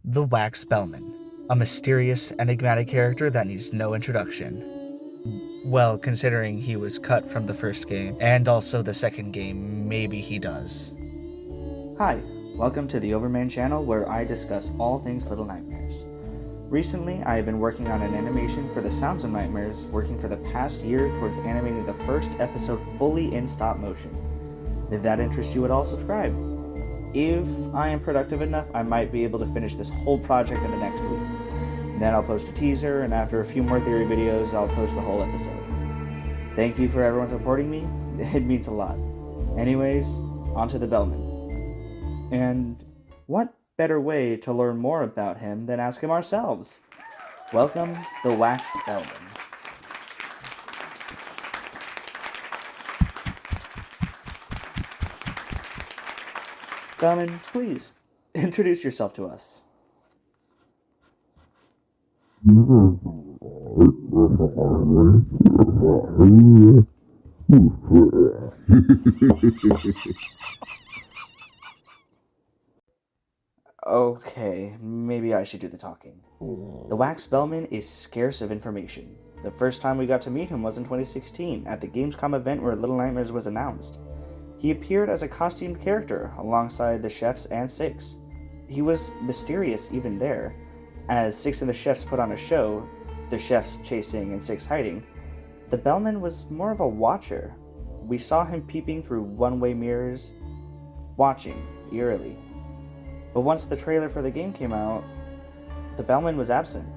The Wax Bellman, a mysterious, enigmatic character that needs no introduction. Well, considering he was cut from the first game, and also the second game, maybe he does. Hi, welcome to the Overman channel where I discuss all things Little Nightmares. Recently, I have been working on an animation for the Sounds of Nightmares, working for the past year towards animating the first episode fully in stop motion. If that interests you at all, subscribe. If I am productive enough, I might be able to finish this whole project in the next week. Then I'll post a teaser, and after a few more theory videos, I'll post the whole episode. Thank you for everyone supporting me. It means a lot. Anyways, on to the Bellman. And what better way to learn more about him than ask him ourselves? Welcome, the Wax Bellman. Bellman, please, introduce yourself to us. Okay, maybe I should do the talking. The Wax Bellman is scarce of information. The first time we got to meet him was in 2016 at the Gamescom event where Little Nightmares was announced. He appeared as a costumed character alongside the chefs and Six. He was mysterious even there, as Six and the chefs put on a show, the chefs chasing and Six hiding. The Bellman was more of a watcher. We saw him peeping through one-way mirrors, watching eerily. But once the trailer for the game came out, the Bellman was absent.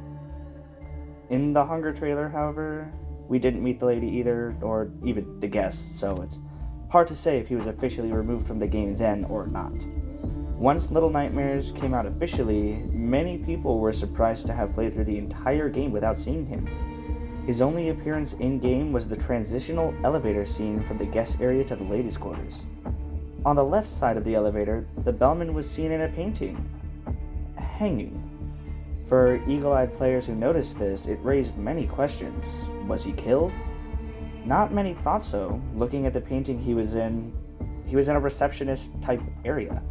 In the Hunger trailer, however, we didn't meet the lady either, or even the guests, so it's hard to say if he was officially removed from the game then or not. Once Little Nightmares came out officially, many people were surprised to have played through the entire game without seeing him. His only appearance in-game was the transitional elevator scene from the guest area to the ladies' quarters. On the left side of the elevator, the Bellman was seen in a painting, hanging. For eagle-eyed players who noticed this, it raised many questions. Was he killed? Not many thought so. Looking at the painting he was in a receptionist-type area.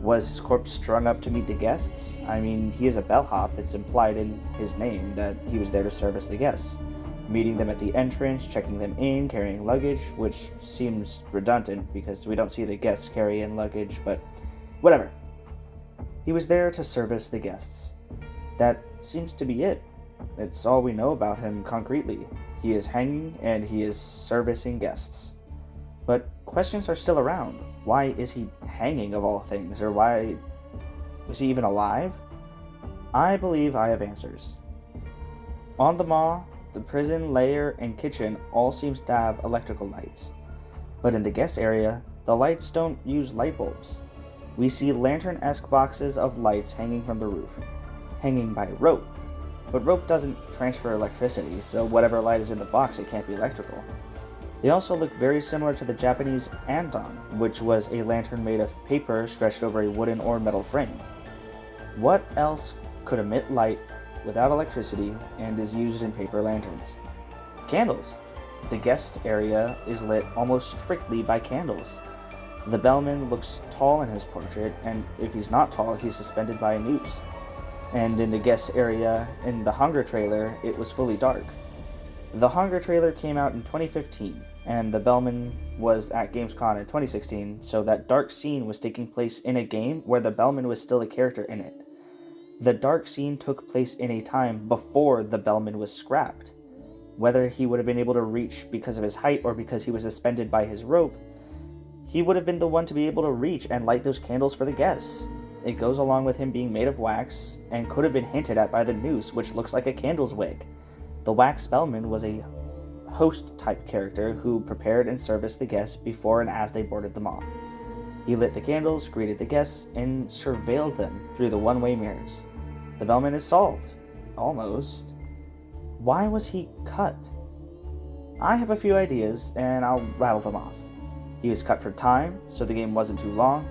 Was his corpse strung up to meet the guests? I mean, he is a bellhop. It's implied in his name that he was there to service the guests. Meeting them at the entrance, checking them in, carrying luggage, which seems redundant because we don't see the guests carry in luggage, but whatever. He was there to service the guests. That seems to be it. It's all we know about him concretely. He is hanging and he is servicing guests. But questions are still around. Why is he hanging of all things? Or why is he even alive? I believe I have answers. On the Maw, the prison, lair, and kitchen all seems to have electrical lights. But in the guest area, the lights don't use light bulbs. We see lantern-esque boxes of lights hanging from the roof, hanging by rope. But rope doesn't transfer electricity, so whatever light is in the box, it can't be electrical. They also look very similar to the Japanese andon, which was a lantern made of paper stretched over a wooden or metal frame. What else could emit light without electricity and is used in paper lanterns? Candles. The guest area is lit almost strictly by candles. The Bellman looks tall in his portrait, and if he's not tall, he's suspended by a noose. And in the guest area, in the Hunger trailer, it was fully dark. The Hunger trailer came out in 2015, and the Bellman was at Gamescom in 2016, so that dark scene was taking place in a game where the Bellman was still a character in it. The dark scene took place in a time before the Bellman was scrapped. Whether he would have been able to reach because of his height or because he was suspended by his rope, he would have been the one to be able to reach and light those candles for the guests. It goes along with him being made of wax and could have been hinted at by the noose, which looks like a candle's wig. The Wax Bellman was a host-type character who prepared and serviced the guests before and as they boarded the Maw. He lit the candles, greeted the guests, and surveilled them through the one-way mirrors. The Bellman is solved. Almost. Why was he cut? I have a few ideas, and I'll rattle them off. He was cut for time, so the game wasn't too long,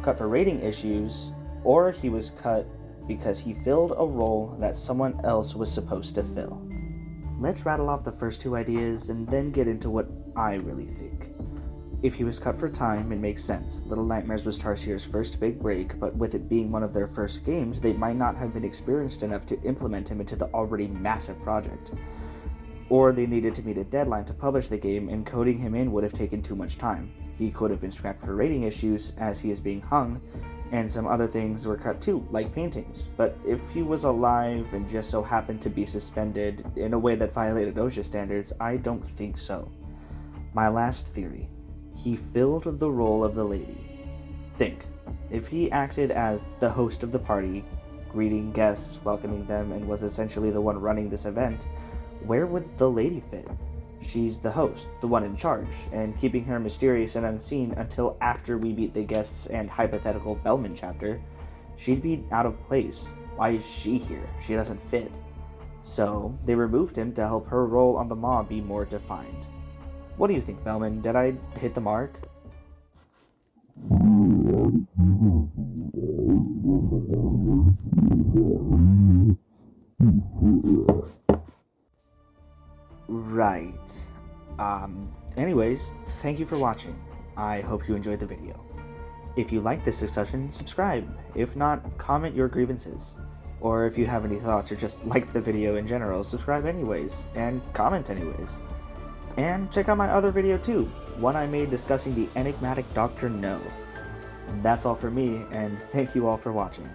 cut for rating issues, or he was cut because he filled a role that someone else was supposed to fill. Let's rattle off the first two ideas and then get into what I really think. If he was cut for time, it makes sense. Little Nightmares was Tarsiers' first big break, but with it being one of their first games, they might not have been experienced enough to implement him into the already massive project. Or they needed to meet a deadline to publish the game, and coding him in would have taken too much time. He could have been scrapped for rating issues as he is being hung, and some other things were cut too, like paintings. But if he was alive and just so happened to be suspended in a way that violated OSHA standards, I don't think so. My last theory. He filled the role of the lady. Think, if he acted as the host of the party, greeting guests, welcoming them, and was essentially the one running this event, where would the lady fit? She's the host, the one in charge, and keeping her mysterious and unseen until after we meet the guests and hypothetical Bellman chapter, she'd be out of place. Why is she here? She doesn't fit. So, they removed him to help her role on the mob be more defined. What do you think, Bellman? Did I hit the mark? Right. Anyways, thank you for watching. I hope you enjoyed the video. If you liked this discussion, subscribe. If not, comment your grievances. Or if you have any thoughts or just liked the video in general, subscribe anyways, and comment anyways. And check out my other video too, one I made discussing the enigmatic Dr. No. That's all for me, and thank you all for watching.